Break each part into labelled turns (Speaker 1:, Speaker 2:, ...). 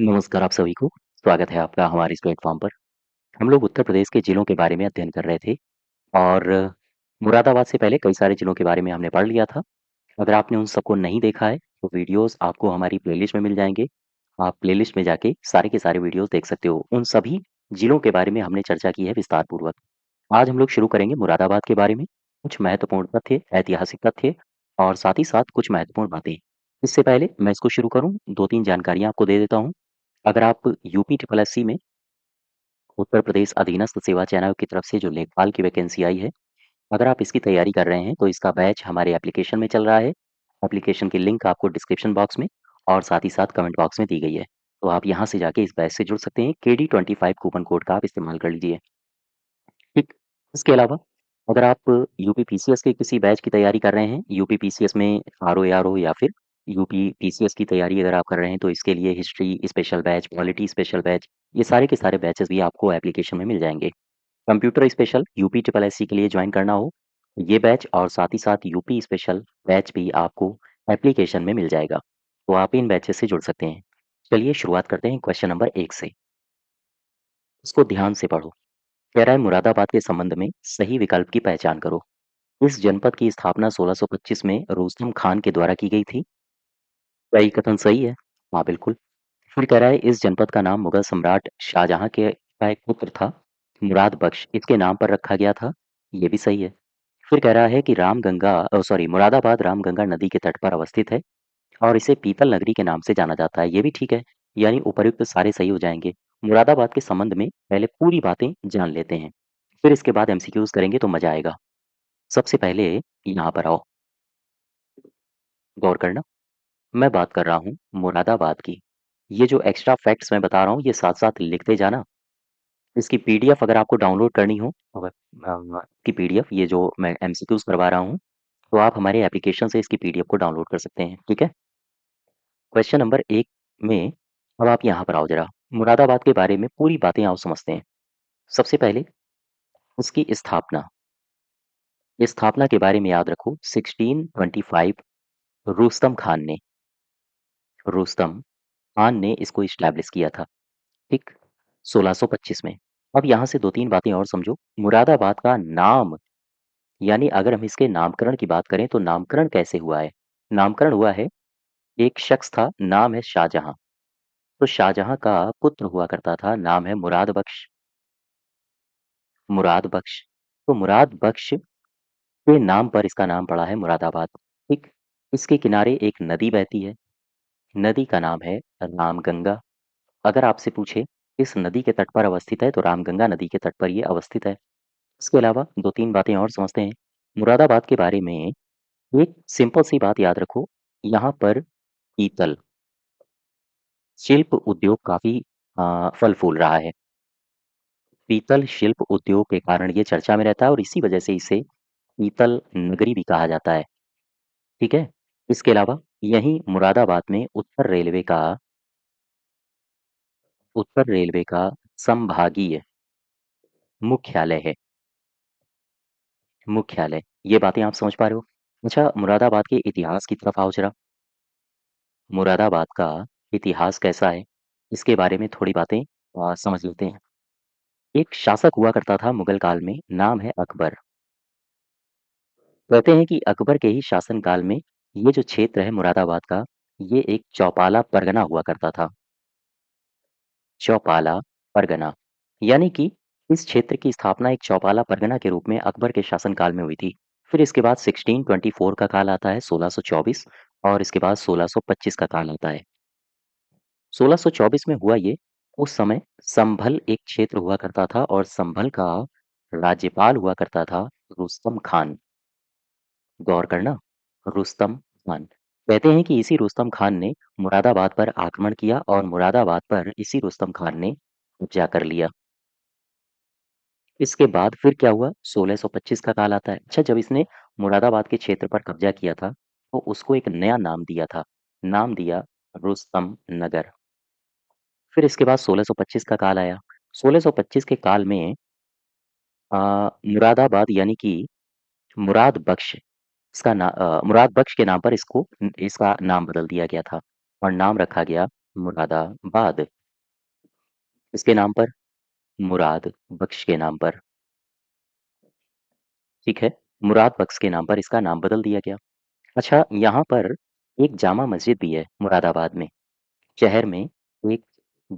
Speaker 1: नमस्कार आप सभी को। स्वागत है आपका हमारे इस प्लेटफ़ॉर्म पर। हम लोग उत्तर प्रदेश के जिलों के बारे में अध्ययन कर रहे थे और मुरादाबाद से पहले कई सारे जिलों के बारे में हमने पढ़ लिया था। अगर आपने उन सबको नहीं देखा है, तो वीडियोज़ आपको हमारी प्लेलिस्ट में मिल जाएँगे। आप प्लेलिस्ट में जाके सारे के सारे वीडियोज़ देख सकते हो। उन सभी जिलों के बारे में हमने चर्चा की है विस्तारपूर्वक। आज हम लोग शुरू करेंगे मुरादाबाद के बारे में, कुछ महत्वपूर्ण तथ्य, ऐतिहासिक तथ्य और साथ ही साथ कुछ महत्वपूर्ण बातें। इससे पहले मैं इसको शुरू करूँ, 2-3 जानकारियाँ आपको दे देता हूँ। अगर आप यूपी ट्रिपल एससी में उत्तर प्रदेश अधीनस्थ सेवा चयन आयोग की तरफ से जो लेखपाल की वैकेंसी आई है, अगर आप इसकी तैयारी कर रहे हैं, तो इसका बैच हमारे एप्लीकेशन में चल रहा है। एप्लीकेशन की लिंक आपको डिस्क्रिप्शन बॉक्स में और साथ ही साथ कमेंट बॉक्स में दी गई है। तो आप यहाँ से जाके इस बैच से जुड़ सकते हैं। KD25 कूपन कोड का आप इस्तेमाल कर लीजिए। ठीक। इसके अलावा अगर आप यूपी पीसीएस के किसी बैच की तैयारी कर रहे हैं, यूपी पीसीएस में आरओ या फिर यूपी पीसीएस की तैयारी अगर आप कर रहे हैं, तो इसके लिए history special batch, polity special batch, ये सारे के सारे बैचेस भी आपको एप्लीकेशन में मिल जाएँगे। Computer special UP triple SC के लिए ज्वाइन करना हो, ये बैच और साथ ही साथ यूपी स्पेशल बैच भी आपको एप्लीकेशन में मिल जाएगा। तो आप इन बैचेस से जुड़ सकते हैं। चलिए शुरुआत करते हैं क्वेश्चन नंबर 1 से। इसको ध्यान से पढ़ो। कह रहा है मुरादाबाद के संबंध में सही विकल्प की पहचान करो। इस जनपद की स्थापना 1625 में रुस्तम खान के द्वारा की गई थी। क्या ये कथन सही है? हाँ, बिल्कुल। फिर कह रहा है इस जनपद का नाम मुगल सम्राट शाहजहां के का एक पुत्र था, मुराद बख्श इसके नाम पर रखा गया था। ये भी सही है। फिर कह रहा है कि मुरादाबाद रामगंगा नदी के तट पर अवस्थित है और इसे पीतल नगरी के नाम से जाना जाता है। ये भी ठीक है। यानी उपर्युक्त सारे सही हो जाएंगे। मुरादाबाद के संबंध में पहले पूरी बातें जान लेते हैं, फिर इसके बाद एमसीक्यूज करेंगे तो मजा आएगा। सबसे पहले यहाँ पर आओ, गौर करना। मैं बात कर रहा हूँ मुरादाबाद की। ये जो एक्स्ट्रा फैक्ट्स मैं बता रहा हूँ, ये साथ-साथ लिखते जाना। इसकी पीडीएफ अगर आपको डाउनलोड करनी हो, की पीडीएफ ये जो मैं एमसीक्यूज़ करवा रहा हूँ, तो आप हमारे एप्लीकेशन से इसकी पीडीएफ को डाउनलोड कर सकते हैं, ठीक है? क्वेश्चन नंबर 1 में अब आप यहाँ पर आओ ज़रा। मुरादाबाद के बारे में पूरी बातें आओ समझते हैं। सबसे पहले उसकी स्थापना। स्थापना के बारे में याद रखो 1625 रुस्तम खान ने रुस्तम खान ने इसको इस्टैब्लिश किया था। ठीक, 1625 में। अब यहाँ से 2-3 बातें और समझो। मुरादाबाद का नाम, यानी अगर हम इसके नामकरण की बात करें तो नामकरण कैसे हुआ है? नामकरण हुआ है, एक शख्स था, नाम है शाहजहां। तो शाहजहां का पुत्र हुआ करता था, नाम है मुराद बख्श। मुराद बख्श। तो मुराद बख्श के नाम पर इसका नाम पड़ा है मुरादाबाद। ठीक। इसके किनारे एक नदी बहती है। नदी का नाम है रामगंगा। अगर आपसे पूछे इस नदी के तट पर अवस्थित है, तो रामगंगा नदी के तट पर ये अवस्थित है। इसके अलावा 2-3 बातें और समझते हैं। मुरादाबाद के बारे में एक सिंपल सी बात याद रखो, यहाँ पर पीतल शिल्प उद्योग काफ़ी फल-फूल रहा है। पीतल शिल्प उद्योग के कारण ये चर्चा में रहता है और इसी वजह से इसे पीतल नगरी भी कहा जाता है, ठीक है? इसके अलावा यहीं मुरादाबाद में उत्तर रेलवे का संभागीय मुख्यालय है। मुख्यालय, ये बातें आप समझ पा रहे हो? अच्छा, मुरादाबाद के इतिहास की तरफ आओ ज़रा। मुरादाबाद का इतिहास कैसा है, इसके बारे में थोड़ी बातें समझ लेते हैं। एक शासक हुआ करता था मुगल काल में, नाम है अकबर। कहते हैं कि अकबर के ही शासनकाल में ये जो क्षेत्र है मुरादाबाद का, ये एक चौपाला परगना हुआ करता था। चौपाला परगना, यानी कि इस क्षेत्र की स्थापना एक चौपाला परगना के रूप में अकबर के शासनकाल में हुई थी। फिर इसके बाद 1624 का काल आता है, 1624, और इसके बाद 1625 का काल आता है। 1624 में हुआ ये, उस समय संभल एक क्षेत्र हुआ करता था और संभल का राज्यपाल हुआ करता था रुस्तम खान। गौर करना, रुस्तम खान। कहते हैं कि इसी रुस्तम खान ने मुरादाबाद पर आक्रमण किया और मुरादाबाद पर इसी रुस्तम खान ने कब्जा कर लिया। इसके बाद फिर क्या हुआ? 1625 का काल आता है। अच्छा, जब इसने मुरादाबाद के क्षेत्र पर कब्जा किया था, तो उसको एक नया नाम दिया था। नाम दिया रुस्तम नगर। फिर इसके बाद 1625 का काल आया। 1625 के काल में मुरादाबाद, यानी कि मुराद बख्श, मुराद बख्श के नाम पर इसका नाम बदल दिया गया था और नाम रखा गया मुरादाबाद। इसके नाम पर? मुराद बख्श के नाम पर। ठीक है, मुराद बख्श के नाम पर इसका नाम बदल दिया गया। अच्छा, यहाँ पर एक जामा मस्जिद भी है मुरादाबाद में। शहर में एक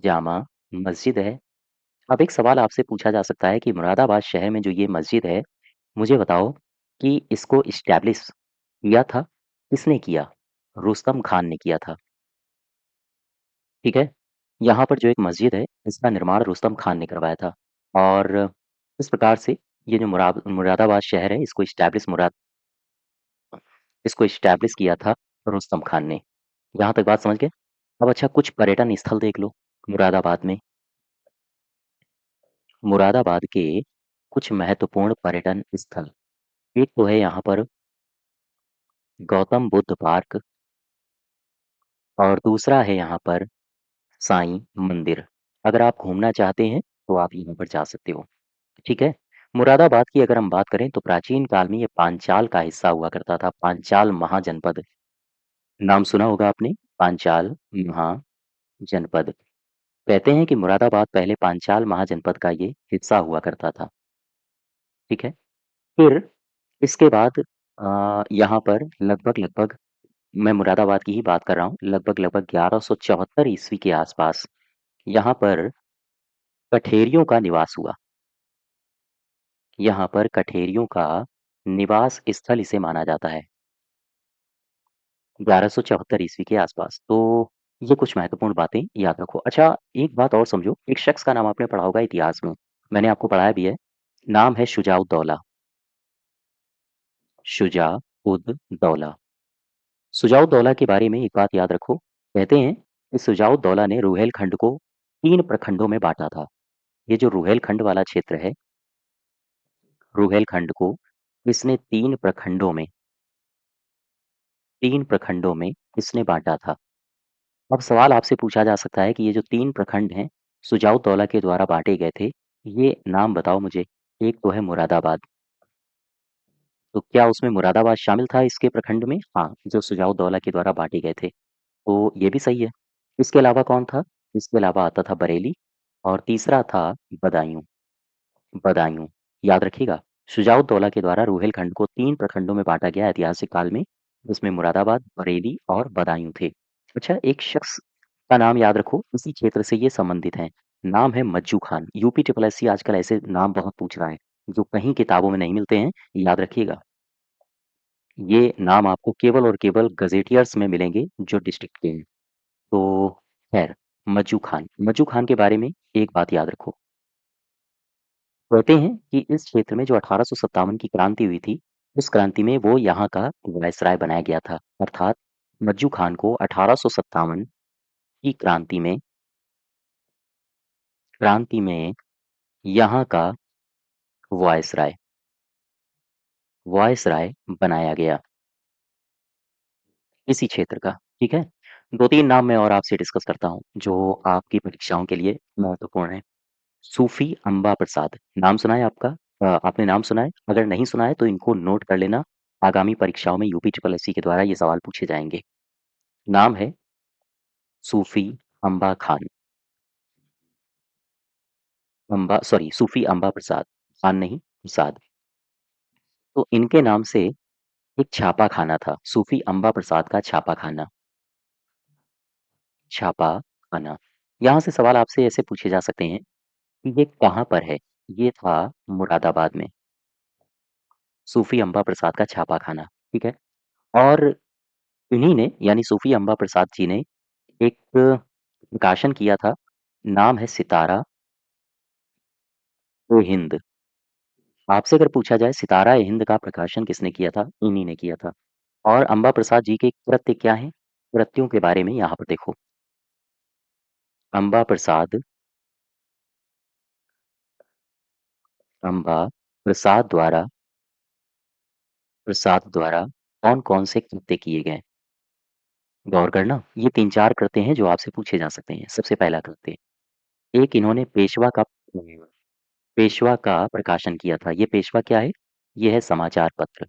Speaker 1: जामा मस्जिद है। अब एक सवाल आपसे पूछा जा सकता है कि मुरादाबाद शहर में जो ये मस्जिद है, मुझे बताओ कि इसको इस्टैब्लिश किया था, किसने किया? रुस्तम खान ने किया था, ठीक है? यहाँ पर जो एक मस्जिद है, इसका निर्माण रुस्तम खान ने करवाया था और इस प्रकार से ये जो मुरादाबाद शहर है, इसको इस्टैब्लिश किया था रुस्तम खान ने। यहाँ तक बात समझ गए? अब अच्छा कुछ पर्यटन स्थल देख लो मुरादाबाद में। मुरादाबाद के कुछ महत्वपूर्ण पर्यटन स्थल, एक तो है यहाँ पर गौतम बुद्ध पार्क और दूसरा है यहाँ पर साईं मंदिर। अगर आप घूमना चाहते हैं तो आप यहाँ पर जा सकते हो, ठीक है? मुरादाबाद की अगर हम बात करें तो प्राचीन काल में ये पांचाल का हिस्सा हुआ करता था, पांचाल महाजनपद। नाम सुना होगा आपने? पांचाल महाजनपद। कहते हैं कि मुरादाबाद पहले पांचाल महाजनपद का ये हिस्सा हुआ करता था, ठीक है? फिर इसके बाद यहाँ पर लगभग-लगभग मैं मुरादाबाद की ही बात कर रहा हूँ, लगभग-लगभग 1174 ईस्वी के आसपास यहाँ पर कठेरियों का निवास हुआ। यहाँ पर कठेरियों का निवास स्थल इसे माना जाता है, 1174 ईस्वी के आसपास। तो ये कुछ महत्वपूर्ण बातें याद रखो। अच्छा, एक बात और समझो, एक शख्स का नाम आपने पढ़ा होगा इतिहास में, मैंने आपको पढ़ाया भी है, नाम है शुजा-उद-दौला, शुजा-उद-दौला। शुजा-उद-दौला के बारे में एक बात याद रखो, कहते हैं कि शुजा-उद-दौला ने रुहेलखंड को 3 प्रखंडों में बाँटा था। ये जो रुहेलखंड वाला क्षेत्र है, रुहेलखंड को इसने 3 प्रखंडों में इसने बाँटा था। अब सवाल आपसे पूछा जा सकता है कि ये जो 3 प्रखंड हैं, शुजा-उद-दौला के द्वारा बाँटे गए थे, ये नाम बताओ मुझे। एक तो है मुरादाबाद, तो क्या उसमें मुरादाबाद शामिल था इसके प्रखंड में? हाँ, जो शुजा-उद-दौला के द्वारा बाँटे गए थे, तो ये भी सही है। इसके अलावा कौन था? इसके अलावा आता था बरेली और तीसरा था बदायूँ। बदायूँ, याद रखिएगा, शुजा-उद-दौला के द्वारा रुहेलखंड को 3 प्रखंडों में बाँटा गया ऐतिहासिक काल में, जिसमें मुरादाबाद, बरेली और बदायूँ थे। अच्छा, एक शख्स का नाम याद रखो, इसी क्षेत्र से ये संबंधित हैं, नाम है Majju Khan. UP triple SC आजकल ऐसे नाम बहुत पूछ रहा है, जो कहीं किताबों में नहीं मिलते हैं, याद रखिएगा। ये नाम आपको केवल और केवल गज़ेटियर्स में मिलेंगे, जो डिस्ट्रिक्ट के हैं। तो खैर, मज्जू खान के बारे में एक बात याद रखो। कहते हैं कि इस क्षेत्र में जो 1857 की क्रांति हुई थी, उस क्रांति में वो यहाँ का वायसराय बनाया गया था। अर्थात मज्जू खान को 1857 की क्रांति में यहाँ का वायसराय वायसराय बनाया गया, इसी क्षेत्र का, ठीक है? 2-3 नाम मैं और आपसे डिस्कस करता हूँ, जो आपकी परीक्षाओं के लिए महत्वपूर्ण हैं। सूफ़ी अम्बा प्रसाद, नाम सुना है आपका? आपने नाम सुना है? अगर नहीं सुना है तो इनको नोट कर लेना, आगामी परीक्षाओं में यूपी ट्रिपल एससी के द्वारा ये सवाल पूछे जाएँगे। नाम है सूफ़ी अम्बा खान, सूफ़ी अम्बा प्रसाद, खान नहीं, प्रसाद। तो इनके नाम से एक छापा खाना था, सूफ़ी अम्बा प्रसाद का छापा खाना। यहाँ से सवाल आपसे ऐसे पूछे जा सकते हैं कि ये कहाँ पर है? ये था मुरादाबाद में, सूफ़ी अम्बा प्रसाद का छापा खाना, ठीक है? और इन्हीं ने यानी सूफ़ी अम्बा प्रसाद जी ने एक प्रकाशन किया था, नाम है सितारा-ए-हिंद। आपसे अगर पूछा जाए सितारा-ए-हिंद का प्रकाशन किसने किया था? इन्हीं ने किया था। और अम्बा प्रसाद जी के कृत्य क्या हैं? कृत्यों के बारे में यहाँ पर देखो। अम्बा प्रसाद अम्बा प्रसाद द्वारा कौन-कौन से कृत्य किए गए? गौर करना, ये 3-4 कृत्य हैं जो आपसे पूछे जा सकते हैं। सबसे पहला कृत्य, एक इन्होंने पेशवा का प्रकाशन किया था। ये पेशवा क्या है? ये है समाचार पत्र।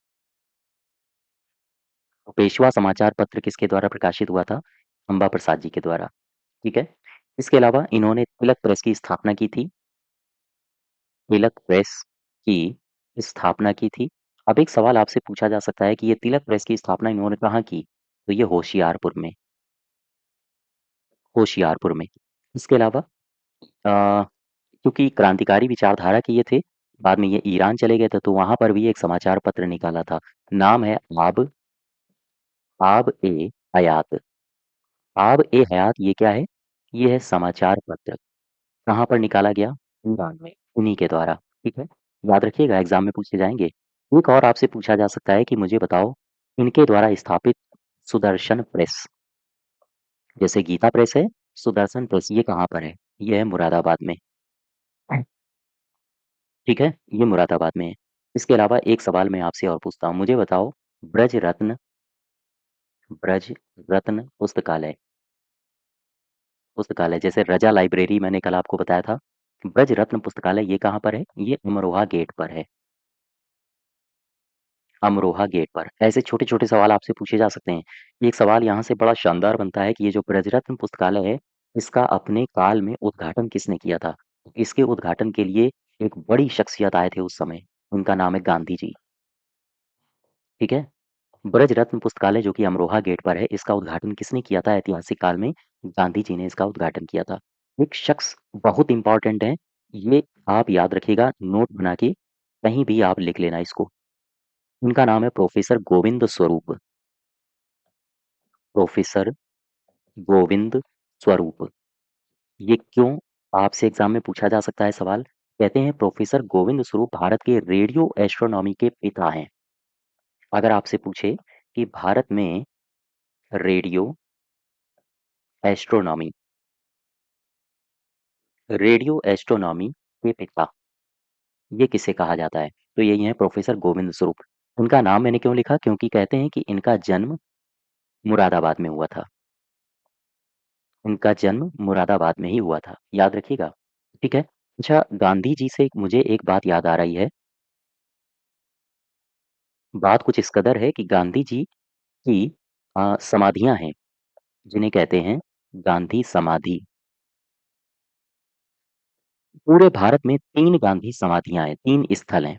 Speaker 1: पेशवा समाचार पत्र किसके द्वारा प्रकाशित हुआ था? अम्बा प्रसाद जी के द्वारा, ठीक है? इसके अलावा इन्होंने तिलक प्रेस की स्थापना की थी। तिलक प्रेस की स्थापना की थी। अब एक सवाल आपसे पूछा जा सकता है कि ये तिलक प्रेस की स्थापना इन्होंने कहाँ की? तो ये होशियारपुर में, होशियारपुर में। इसके अलावा क्योंकि क्रांतिकारी विचारधारा के ये थे, बाद में ये ईरान चले गए थे, तो वहाँ पर भी एक समाचार पत्र निकाला था। नाम है आब-ए-हयात। आब-ए-हयात ये क्या है? ये है समाचार पत्र। कहाँ पर निकाला गया? ईरान में, उन्हीं के द्वारा, ठीक है? याद रखिएगा एग्ज़ाम में पूछे जाएँगे। एक और आपसे पूछा जा सकता है कि मुझे बताओ, इनके द्वारा स्थापित सुदर्शन प्रेस, जैसे गीता प्रेस है, सुदर्शन प्रेस ये कहाँ पर है? ये है मुरादाबाद में, ठीक है? ये मुरादाबाद में है। इसके अलावा एक सवाल मैं आपसे और पूछता हूँ, मुझे बताओ ब्रज रत्न पुस्तकालय, पुस्तकालय जैसे रजा लाइब्रेरी मैंने कल आपको बताया था, ब्रज रत्न पुस्तकालय ये कहाँ पर है? ये अमरोहा गेट पर है। अमरोहा गेट पर। ऐसे छोटे-छोटे सवाल आपसे पूछे जा सकते हैं। एक सवाल यहाँ से बड़ा शानदार बनता है कि ये जो ब्रजरत्न पुस्तकालय है, इसका अपने काल में उद्घाटन किसने किया था? इसके उद्घाटन के लिए एक बड़ी शख्सियत आए थे उस समय, उनका नाम है गांधी जी, ठीक है? ब्रजरत्न पुस्तकालय जो कि अमरोहा गेट पर है, इसका उद्घाटन किसने किया था ऐतिहासिक काल में? गांधी जी ने इसका उद्घाटन किया था। एक शख्स बहुत इम्पोर्टेंट है, ये आप याद रखिएगा, नोट बना के कहीं भी आप लिख लेना इसको। उनका नाम है प्रोफेसर गोविंद स्वरूप। प्रोफेसर गोविंद स्वरूप। ये क्यों आपसे एग्जाम में पूछा जा सकता है सवाल? कहते हैं प्रोफेसर गोविंद स्वरूप भारत के रेडियो एस्ट्रोनॉमी के पिता हैं। अगर आपसे पूछे कि भारत में रेडियो एस्ट्रोनॉमी, रेडियो एस्ट्रोनॉमी के पिता, ये किसे कहा जाता है? तो यही है प्रोफेसर गोविंद स्वरूप। उनका नाम मैंने क्यों लिखा? क्योंकि कहते हैं कि इनका जन्म मुरादाबाद में हुआ था। इनका जन्म मुरादाबाद में ही हुआ था। याद रखिएगा। ठीक है? अच्छा, गांधी जी से मुझे एक बात याद आ रही है। बात कुछ इस कदर है कि गांधी जी की समाधियाँ हैं, जिन्हें कहते हैं गांधी समाधि। पूरे भारत में 3 गांधी समाधियाँ हैं, 3 स्थल हैं।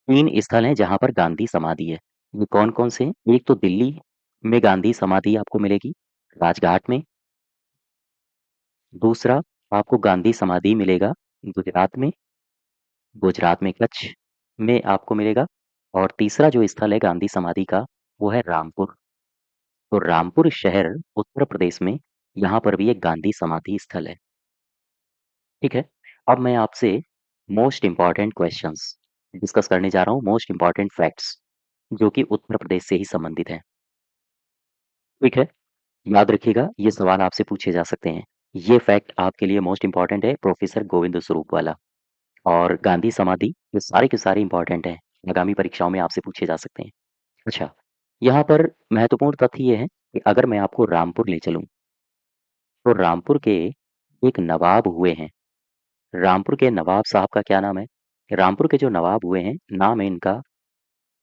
Speaker 1: 3 स्थल हैं जहाँ पर गांधी समाधि है। ये कौन-कौन से हैं? एक तो दिल्ली में गांधी समाधि आपको मिलेगी, राजघाट में। दूसरा आपको गांधी समाधि मिलेगा गुजरात में, गुजरात में कच्छ में आपको मिलेगा। और तीसरा जो स्थल है गांधी समाधि का, वो है रामपुर। तो रामपुर शहर उत्तर प्रदेश में, यहाँ पर भी एक गांधी समाधि स्थल है। ठीक है? अब मैं आपसे मोस्ट इम्पोर्टेंट क्वेश्चंस डिस्कस करने जा रहा हूँ, मोस्ट इम्पोर्टेंट फैक्ट्स जो कि उत्तर प्रदेश से ही संबंधित हैं। ठीक है? याद रखिएगा, ये सवाल आपसे पूछे जा सकते हैं। ये फैक्ट आपके लिए मोस्ट इम्पोर्टेंट है, प्रोफेसर गोविंद स्वरूप वाला। और गांधी समाधि, ये सारे के सारे इम्पोर्टेंट हैं, आगामी परीक्षाओं में आपसे पूछे जा सकते हैं। अच्छा, यहाँ पर महत्वपूर्ण तथ्य ये है कि अगर मैं आपको रामपुर ले चलूँ, तो रामपुर के एक नवाब हुए हैं। रामपुर के नवाब साहब का क्या नाम है? रामपुर के जो नवाब हुए हैं, नाम है इनका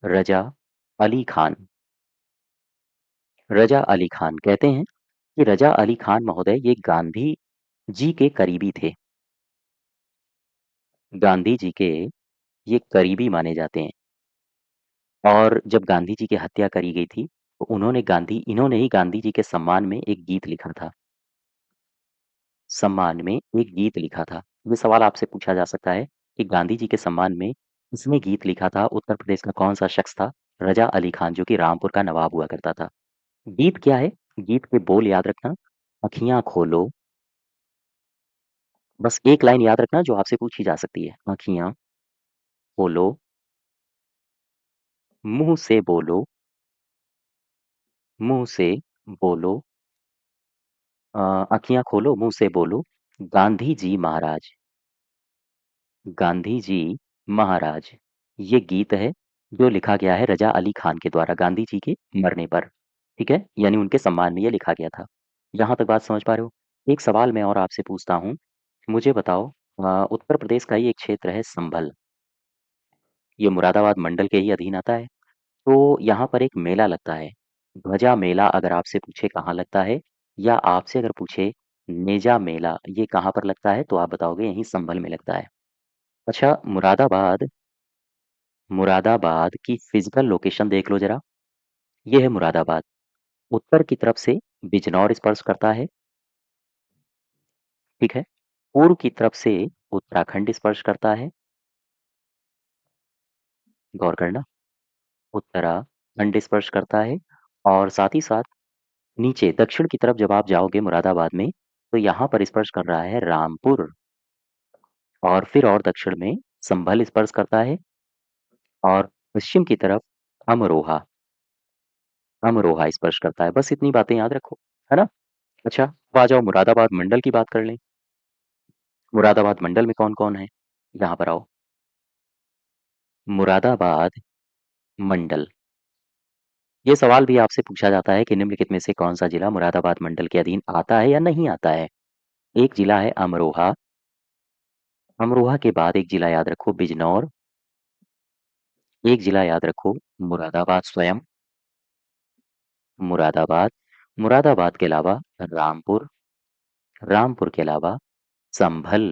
Speaker 1: रजा अली खान। रजा अली खान। कहते हैं कि रजा अली खान महोदय ये गांधी जी के करीबी थे। गांधी जी के ये करीबी माने जाते हैं। और जब गांधी जी की हत्या करी गई थी, तो इन्होंने ही गांधी जी के सम्मान में एक गीत लिखा था। सम्मान में एक गीत लिखा था। ये सवाल आपसे पूछा जा सकता है कि गांधी जी के सम्मान में किसने गीत लिखा था? उत्तर प्रदेश का कौन-सा शख्स था? रज़ा अली खान जो कि रामपुर का नवाब हुआ करता था। गीत क्या है? गीत के बोल याद रखना, अखियाँ खोलो, बस एक लाइन याद रखना जो आपसे पूछी जा सकती है। अखियाँ खोलो, मुँह से बोलो, मुँह से बोलो, अखियाँ खोलो, मुँह से बोलो, गांधी जी महाराज। गांधी जी महाराज, ये गीत है जो लिखा गया है रजा अली खान के द्वारा गांधी जी के मरने पर, ठीक है? यानी उनके सम्मान में ये लिखा गया था। यहाँ तक बात समझ पा रहे हो? एक सवाल मैं और आपसे पूछता हूँ, मुझे बताओ, उत्तर प्रदेश का ही एक क्षेत्र है संभल, ये मुरादाबाद मंडल के ही अधीन आता है। तो यहाँ पर एक मेला लगता है, ध्वजा मेला अगर आपसे पूछे कहाँ लगता है? या आपसे अगर पूछे नेजा मेला ये कहाँ पर लगता है तो आप बताओगे यहीं संभल में लगता है। अच्छा, मुरादाबाद मुरादाबाद की फिजिकल लोकेशन देख लो जरा। ये है मुरादाबाद। उत्तर की तरफ से बिजनौर स्पर्श करता है, ठीक है। पूर्व की तरफ से उत्तराखंड स्पर्श करता है, गौर करना। उत्तराखंड स्पर्श करता है और साथ ही साथ नीचे दक्षिण की तरफ जब आप जाओगे मुरादाबाद में तो यहाँ पर स्पर्श कर रहा है रामपुर और फिर और दक्षिण में संभल स्पर्श करता है और पश्चिम की तरफ अमरोहा अमरोहा स्पर्श करता है। बस इतनी बातें याद रखो, है ना? अच्छा, अब आ जाओ मुरादाबाद मंडल की बात कर लें। मुरादाबाद मंडल में कौन-कौन है? यहाँ पर आओ। मुरादाबाद मंडल। ये सवाल भी आपसे पूछा जाता है कि निम्नलिखित में से कौन-सा जिला मुरादाबाद मंडल के अधीन आता है या नहीं आता है? एक जिला है अमरोहा, अमरोहा के बाद एक जिला याद रखो बिजनौर, एक जिला याद रखो मुरादाबाद स्वयं, मुरादाबाद, मुरादाबाद के अलावा रामपुर, रामपुर के अलावा संभल।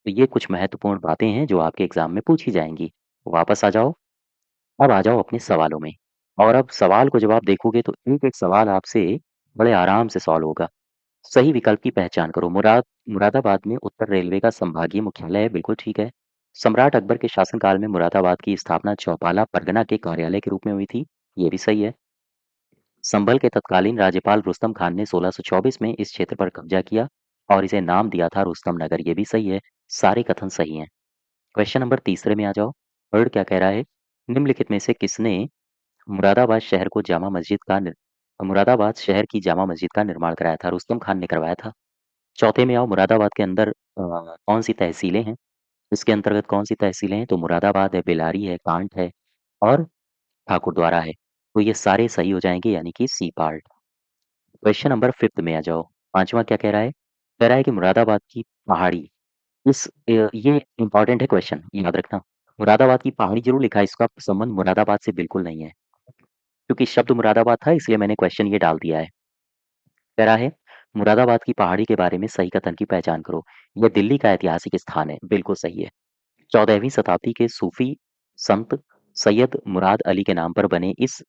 Speaker 1: तो ये कुछ महत्वपूर्ण बातें हैं जो आपके एग्जाम में पूछी जाएंगी। वापस आ जाओ। अब आ जाओ अपने सवालों में। और अब सवाल को जब आप देखोगे तो एक-एक सवाल आपसे बड़े आराम से सॉल्व होगा। सही विकल्प की पहचान करो। मुरादाबाद में उत्तर रेलवे का संभागीय मुख्यालय है, बिल्कुल ठीक है। सम्राट अकबर के शासनकाल में मुरादाबाद की स्थापना चौपाला परगना के कार्यालय के रूप में हुई थी, ये भी सही है। संभल के तत्कालीन राज्यपाल रुस्तम खान ने 1624 में इस क्षेत्र पर कब्जा किया और इसे नाम दिया था रुस्तम नगर, ये भी सही है। सारे कथन सही हैं। क्वेश्चन नंबर तीसरे में आ जाओ। थर्ड क्या कह रहा है? निम्नलिखित में से किसने मुरादाबाद शहर को जामा मस्जिद का निर... मुरादाबाद शहर की जामा मस्जिद का निर्माण कराया था? रुस्तम खान ने करवाया था। चौथे में आओ। मुरादाबाद के अंदर कौन सी तहसीलें हैं? इसके अंतर्गत कौन सी तहसीलें हैं? तो मुरादाबाद है, बेलारी है, कांट है और ठाकुरद्वारा है। तो ये सारे सही हो जाएंगे यानी कि C part. Question number fifth में आ जाओ। पांचवा क्या कह रहा है? कह रहा है कि मुरादाबाद की पहाड़ी ये इंपॉर्टेंट है क्वेश्चन, याद रखना। मुरादाबाद की पहाड़ी जरूर लिखा है, इसका संबंध मुरादाबाद से बिल्कुल नहीं है। क्योंकि शब्द मुरादाबाद था इसलिए मैंने क्वेश्चन ये डाल दिया है। कह रहा है मुरादाबाद की पहाड़ी के बारे में सही कथन की पहचान करो। यह दिल्ली का ऐतिहासिक स्थान है, बिल्कुल सही है। 14वीं शताब्दी के सूफी संत सैयद मुराद अली के नाम पर बने इस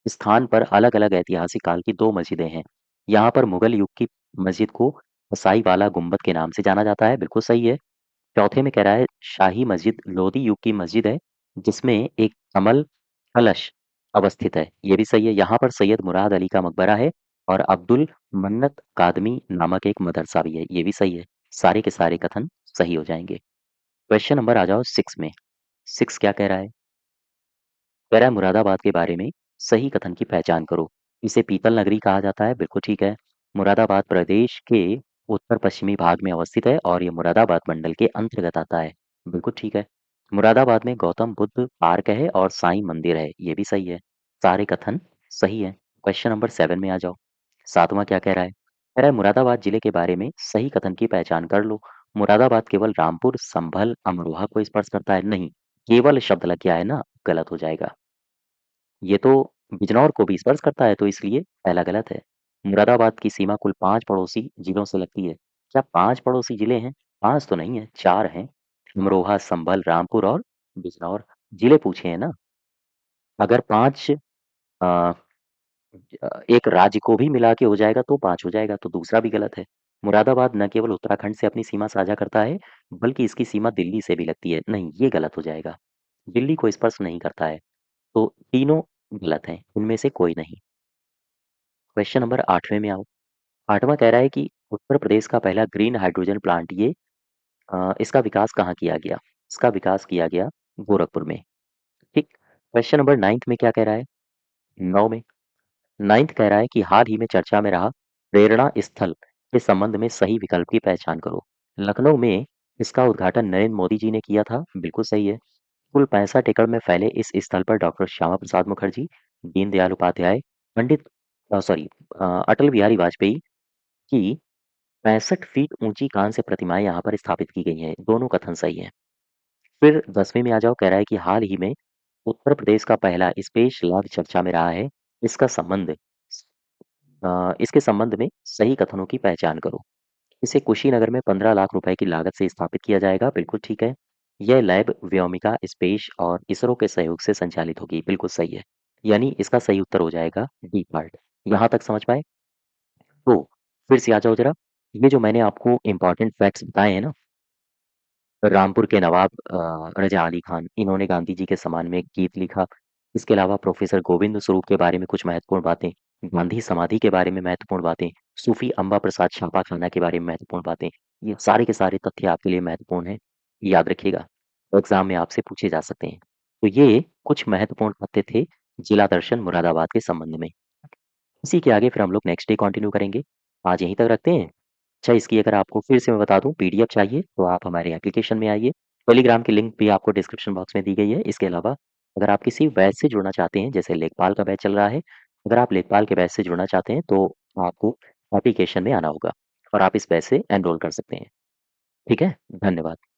Speaker 1: स्थान पर अलग-अलग ऐतिहासिक काल की 2 मस्जिदें हैं। यहाँ पर मुगल युग की मस्जिद को कसाई वाला गुंबद के नाम से जाना जाता है, बिल्कुल सही है। चौथे में कह रहा है शाही मस्जिद लोधी युग की मस्जिद है जिसमें एक कमल कलश अवस्थित है, ये भी सही है। यहाँ पर सैयद मुराद अली का मकबरा है और अब्दुल मन्नत अकादमी नामक एक मदरसा भी है, ये भी सही है। सारे के सारे कथन सही हो जाएंगे। क्वेश्चन नंबर आ जाओ 6 में। 6 क्या कह रहा है? कह रहा है मुरादाबाद के बारे में सही कथन की पहचान करो। इसे पीतल नगरी कहा जाता है, बिल्कुल ठीक है। मुरादाबाद प्रदेश के उत्तर पश्चिमी भाग में अवस्थित है और ये मुरादाबाद मंडल के अंतर्गत आता है, बिल्कुल ठीक है। मुरादाबाद में गौतम बुद्ध पार्क है और साईं मंदिर है, ये भी सही है। सारे कथन सही है। क्वेश्चन नंबर 7 में आ जाओ। सातवां क्या कह रहा है? कह रहा है मुरादाबाद जिले के बारे में सही कथन की पहचान कर लो। मुरादाबाद केवल रामपुर, संभल, अमरोहा को स्पर्श करता है? नहीं, केवल शब्द लग गया है ना, गलत हो जाएगा। ये तो बिजनौर को भी स्पर्श करता है तो इसलिए पहला गलत है। मुरादाबाद की सीमा कुल 5 पड़ोसी जिलों से लगती है। क्या 5 पड़ोसी जिले हैं? 5 तो नहीं है, 4 हैं। अमरोहा, संभल, रामपुर और बिजनौर जिले पूछे हैं ना। अगर 5 अ, एक राज्य को भी मिला के हो जाएगा तो 5 हो जाएगा, तो दूसरा भी गलत है। मुरादाबाद न केवल उत्तराखंड से अपनी सीमा साझा करता है, बल्कि इसकी सीमा दिल्ली से भी लगती है। नहीं, ये गलत हो जाएगा। दिल्ली को स्पर्श नहीं करता है, तो तीनों गलत हैं, इनमें से कोई नहीं। क्वेश्चन नंबर 8वें में आओ। 8वां कह रहा है कि उत्तर प्रदेश का पहला ग्रीन हाइड्रोजन प्लांट इसका विकास कहाँ किया गया? इसका विकास किया गया गोरखपुर में। ठीक। क्वेश्चन नंबर 9th में क्या कह रहा है? 9 में 9th कह रहा है कि हाल ही में चर्चा में रहा प्रेरणा स्थल के संबंध में सही विकल्प की पहचान करो। लखनऊ में इसका उद्घाटन नरेंद्र मोदी जी ने किया था, बिल्कुल सही है। कुल 65 एकड़ में फैले इस स्थल पर डॉक्टर श्यामा प्रसाद मुखर्जी, दीनदयाल उपाध्याय, पंडित सॉरी अटल बिहारी वाजपेयी की 65 फीट ऊंची कांस्य प्रतिमाएं यहाँ पर स्थापित की गई हैं। दोनों कथन सही हैं। फिर 10वें में आ जाओ। कह रहा है कि हाल ही में उत्तर प्रदेश का पहला स्पेस लैब चर्चा में रहा है। इसका संबंध इसके संबंध में सही कथनों की पहचान करो। इसे कुशीनगर में 15 लाख रुपए की लागत से स्थापित किया जाएगा, बिल्कुल ठीक है। यह लैब व्योमिका, स्पेस और इसरो के सहयोग से संचालित होगी, बिल्कुल सही है। यानी इसका सही उत्तर हो जाएगा डी पार्ट। यहाँ तक समझ पाए? तो फिर से आ जाओ जरा। ये जो मैंने आपको इम्पोर्टेंट फैक्ट्स बताए हैं ना, रामपुर के नवाब रज़ा अली खान, इन्होंने गांधी जी के सम्मान में एक गीत लिखा। इसके अलावा प्रोफ़ेसर गोविंद स्वरूप के बारे में कुछ महत्वपूर्ण बातें, गांधी समाधि के बारे में महत्वपूर्ण बातें, सूफ़ी अम्बा प्रसाद छापाखाना के बारे में महत्वपूर्ण बातें, ये सारे के सारे तथ्य आपके लिए महत्वपूर्ण हैं, याद रखिएगा। एग्ज़ाम में आपसे पूछे जा सकते हैं। तो ये कुछ महत्वपूर्ण तथ्य थे जिला दर्शन मुरादाबाद के संबंध में। इसी के आगे फिर हम लोग नेक्स्ट डे कंटिन्यू करेंगे। आज यहीं तक रखते हैं। अच्छा, इसकी अगर आपको फिर से मैं बता दूँ पीडीएफ चाहिए तो आप हमारे एप्लीकेशन में आइए। टेलीग्राम की लिंक भी आपको डिस्क्रिप्शन बॉक्स में दी गई है। इसके अलावा अगर आप किसी बैच से जुड़ना चाहते हैं, जैसे लेखपाल का बैच चल रहा है, अगर आप लेखपाल के बैच से जुड़ना चाहते हैं तो आपको एप्लीकेशन में आना होगा और आप इस बैच से एनरोल कर सकते हैं। ठीक है? धन्यवाद।